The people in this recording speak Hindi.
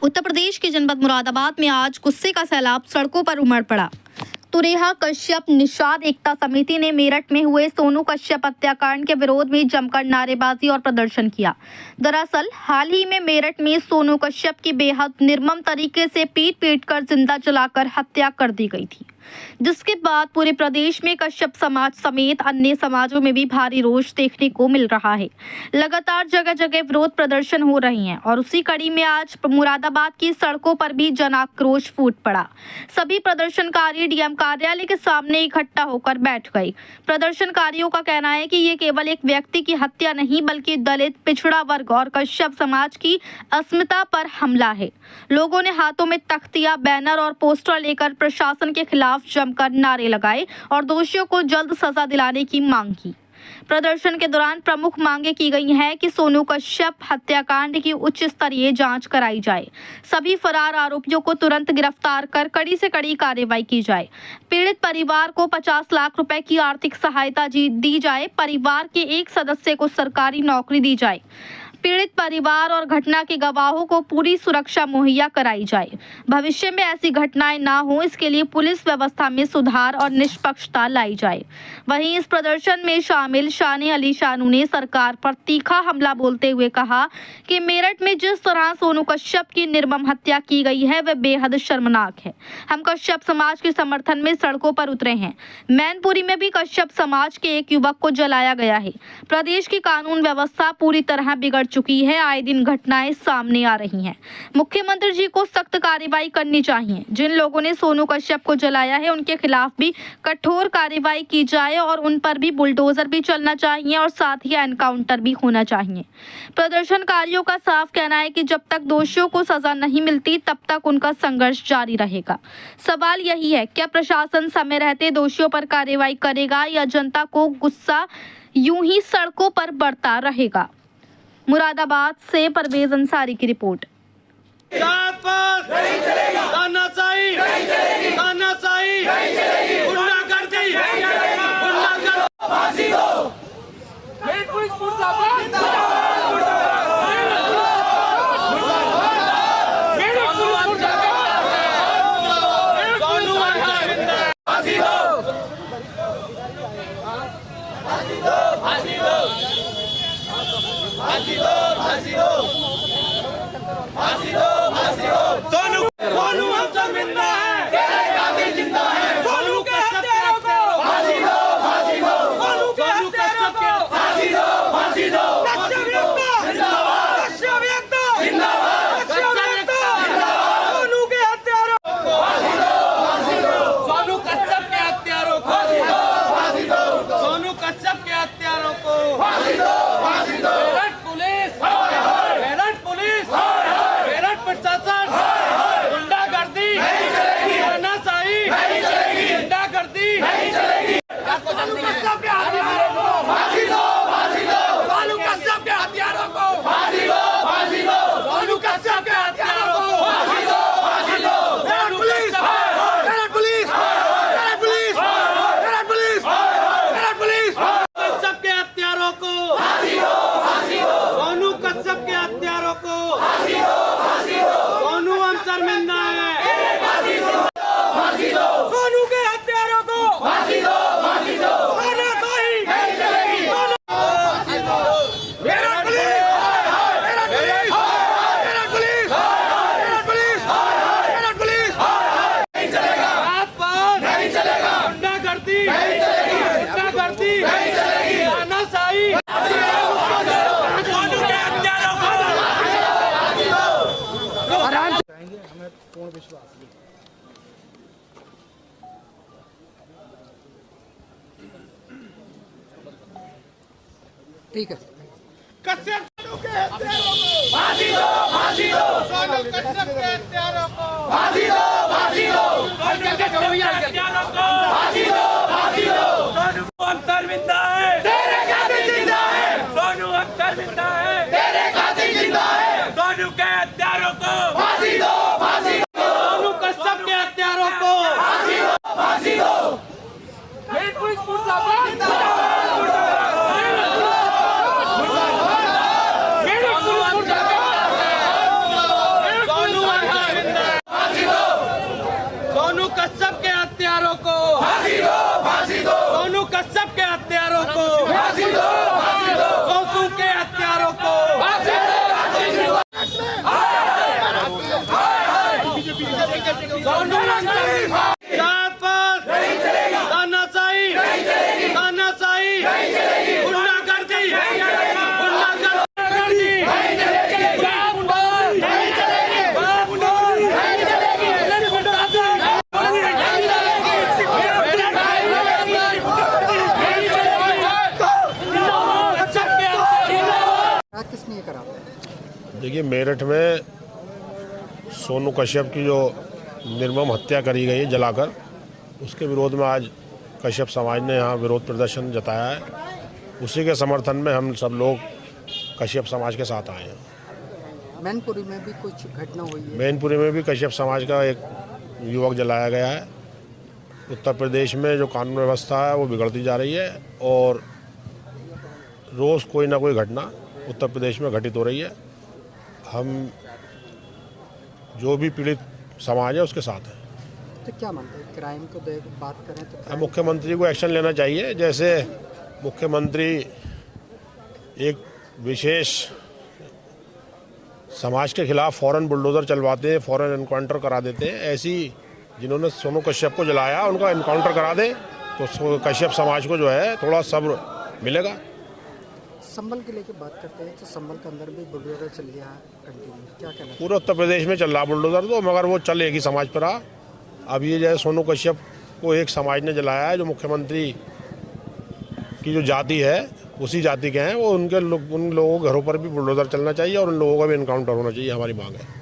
उत्तर प्रदेश के जनपद मुरादाबाद में आज गुस्से का सैलाब सड़कों पर उमड़ पड़ा। तुरेहा कश्यप निषाद एकता समिति ने मेरठ में हुए सोनू कश्यप हत्याकांड के विरोध में जमकर नारेबाजी और प्रदर्शन किया। दरअसल हाल ही में मेरठ में सोनू कश्यप की बेहद निर्मम तरीके से पीट कर जिंदा जलाकर हत्या कर दी गई थी, जिसके बाद पूरे प्रदेश में कश्यप समाज समेत अन्य समाजों में भी भारी रोष देखने को मिल रहा है। लगातार जगह जगह विरोध प्रदर्शन हो रहे हैं और उसी कड़ी में आज मुरादाबाद की सड़कों पर भी जन आक्रोश फूट पड़ा। सभी प्रदर्शनकारी डीएम कार्यालय के सामने इकट्ठा होकर बैठ गए। प्रदर्शनकारियों का कहना है कि ये केवल एक व्यक्ति की हत्या नहीं बल्कि दलित, पिछड़ा वर्ग और कश्यप समाज की अस्मिता पर हमला है। लोगों ने हाथों में तख्तियां, बैनर और पोस्टर लेकर प्रशासन के खिलाफ जमकर नारे लगाए और दोषियों को जल्द सजा दिलाने की मांग की। प्रदर्शन के दौरान प्रमुख मांगे की गई हैं कि सोनू कश्यप हत्याकांड की उच्च स्तरीय जांच कराई जाए, सभी फरार आरोपियों को तुरंत गिरफ्तार कर कड़ी से कड़ी कार्रवाई की जाए, पीड़ित परिवार को 50 लाख रुपए की आर्थिक सहायता दी जाए, परिवार के एक सदस्य को सरकारी नौकरी दी जाए, पीड़ित परिवार और घटना के गवाहों को पूरी सुरक्षा मुहैया कराई जाए। भविष्य में ऐसी घटनाएं ना हो, इसके लिए पुलिस व्यवस्था में सुधार और निष्पक्षता लाई जाए। वहीं इस प्रदर्शन में शामिल शान अली शानू ने सरकार पर तीखा हमला बोलते हुए कहा कि मेरठ में जिस तरह सोनू कश्यप की निर्मम हत्या की गई है वह बेहद शर्मनाक है। हम कश्यप समाज के समर्थन में सड़कों पर उतरे हैं। मैनपुरी में भी कश्यप समाज के एक युवक को जलाया गया है। प्रदेश की कानून व्यवस्था पूरी तरह बिगड़ चुकी है। आए दिन घटनाएं सामने आ रही हैं। मुख्यमंत्री जी को सख्त कार्रवाई करनी चाहिए। जिन लोगों ने सोनू कश्यप को जलाया है उनके खिलाफ भी कठोर कार्रवाई की जाए और उन पर भी बुलडोजर भी चलना चाहिए और साथ ही एनकाउंटर भी होना चाहिए। प्रदर्शनकारियों का साफ कहना है कि जब तक दोषियों को सजा नहीं मिलती तब तक उनका संघर्ष जारी रहेगा। सवाल यही है, क्या प्रशासन समय रहते दोषियों पर कार्रवाई करेगा या जनता को गुस्सा यूं ही सड़कों पर बढ़ता रहेगा। मुरादाबाद से परवेज अंसारी की रिपोर्ट। सोनू हम जिंदा है, तेरे कातिल जिंदा है। सोनू के हत्यारों को फांसी दो, फांसी दो। सोनू के हत्यारों को फांसी दो, फांसी दो। कश्यप एकता जिंदाबाद, कश्यप एकता जिंदाबाद, कश्यप एकता जिंदाबाद। सोनू के हत्यारों को फांसी दो, फांसी दो। सोनू कश्यप के हत्यारों को फांसी दो, फांसी दो। सोनू कश्यप के हत्यारों को फांसी दो, फांसी दो। मेरठ पुलिस, मेरठ पुलिस, मेरठ प्रशासन पूर्ण विश्वास है। ठीक है। कश्यप के हत्यारों को फांसी दो, फांसी दो। सोनू कश्यप के हत्यारों को फांसी दो, फांसी दो। सोनू कश्यप के हत्यारों को फांसी दो, फांसी दो। सोनू हम शर्मिंदा है, तेरे कातिल जिंदा है। सोनू हम शर्मिंदा है, तेरे कातिल जिंदा है। सोनू के हत्यारों को फांसी दो, फांसी दो। सोनू कश्यप के हत्यारों को फांसी दो, फांसी दो। पुलिस मुर्दाबाद। सोनू सोनू जात पात तानाशाही गुंडागर्दी किसने ये करा? देखिए, मेरठ में सोनू कश्यप की जो निर्मम हत्या करी गई है जलाकर, उसके विरोध में आज कश्यप समाज ने यहाँ विरोध प्रदर्शन जताया है। उसी के समर्थन में हम सब लोग कश्यप समाज के साथ आए हैं। मैनपुरी में भी कुछ घटना हुई है। मैनपुरी में भी कश्यप समाज का एक युवक जलाया गया है। उत्तर प्रदेश में जो कानून व्यवस्था है वो बिगड़ती जा रही है और रोज़ कोई ना कोई घटना उत्तर प्रदेश में घटित हो रही है। हम जो भी पीड़ित समाज है उसके साथ हैं। तो क्या मानते हैं, क्राइम को बात करें तो crime- मुख्यमंत्री को एक्शन लेना चाहिए। जैसे मुख्यमंत्री एक विशेष समाज के खिलाफ फौरन बुलडोज़र चलवाते हैं, फौरन एनकाउंटर करा देते हैं, ऐसी जिन्होंने सोनू कश्यप को जलाया उनका एनकाउंटर करा दे तो कश्यप समाज को जो है थोड़ा सब्र मिलेगा। संभल के लेके बात करते हैं तो संभल के अंदर भी बुलडोजर चल गया है कंटिन्यू, क्या कहना? पूरे उत्तर प्रदेश में चल रहा बुलडोज़र तो, मगर वो चल एक ही समाज पर रहा। अब ये जो है सोनू कश्यप को एक समाज ने जलाया है, जो मुख्यमंत्री की जो जाति है उसी जाति के हैं, वो उन लोगों के घरों पर भी बुलडोज़र चलना चाहिए और उन लोगों का भी एनकाउंटर होना चाहिए, हमारी मांग है।